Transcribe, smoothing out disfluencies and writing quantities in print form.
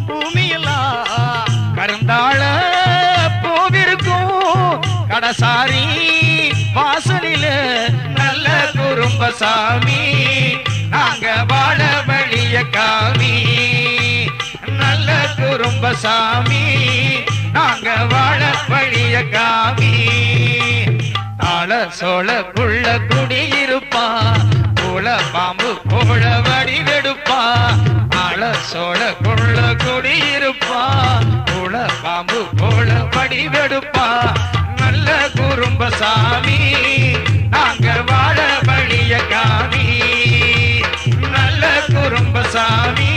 பூமியெல்லாம் கருந்தாள பூவிருக்கும் கடசாரி வாசலில நல்ல குறும்பசாமி நாங்க வாழ வழிய காமி நல்ல குறும்பசாமி நாங்க வாழ வழிய காமி ஆள சோழ புள்ள குடியிருப்பா போல பாம்பு போல வடிவெடுப்பா ஆள சோழ புள்ள குடியிருப்பா போல பாம்பு போல வடிவெடுப்பா நல்ல குறும்பசாமி நாங்க வாழ வழிய காமி நல்ல குறும்பசாமி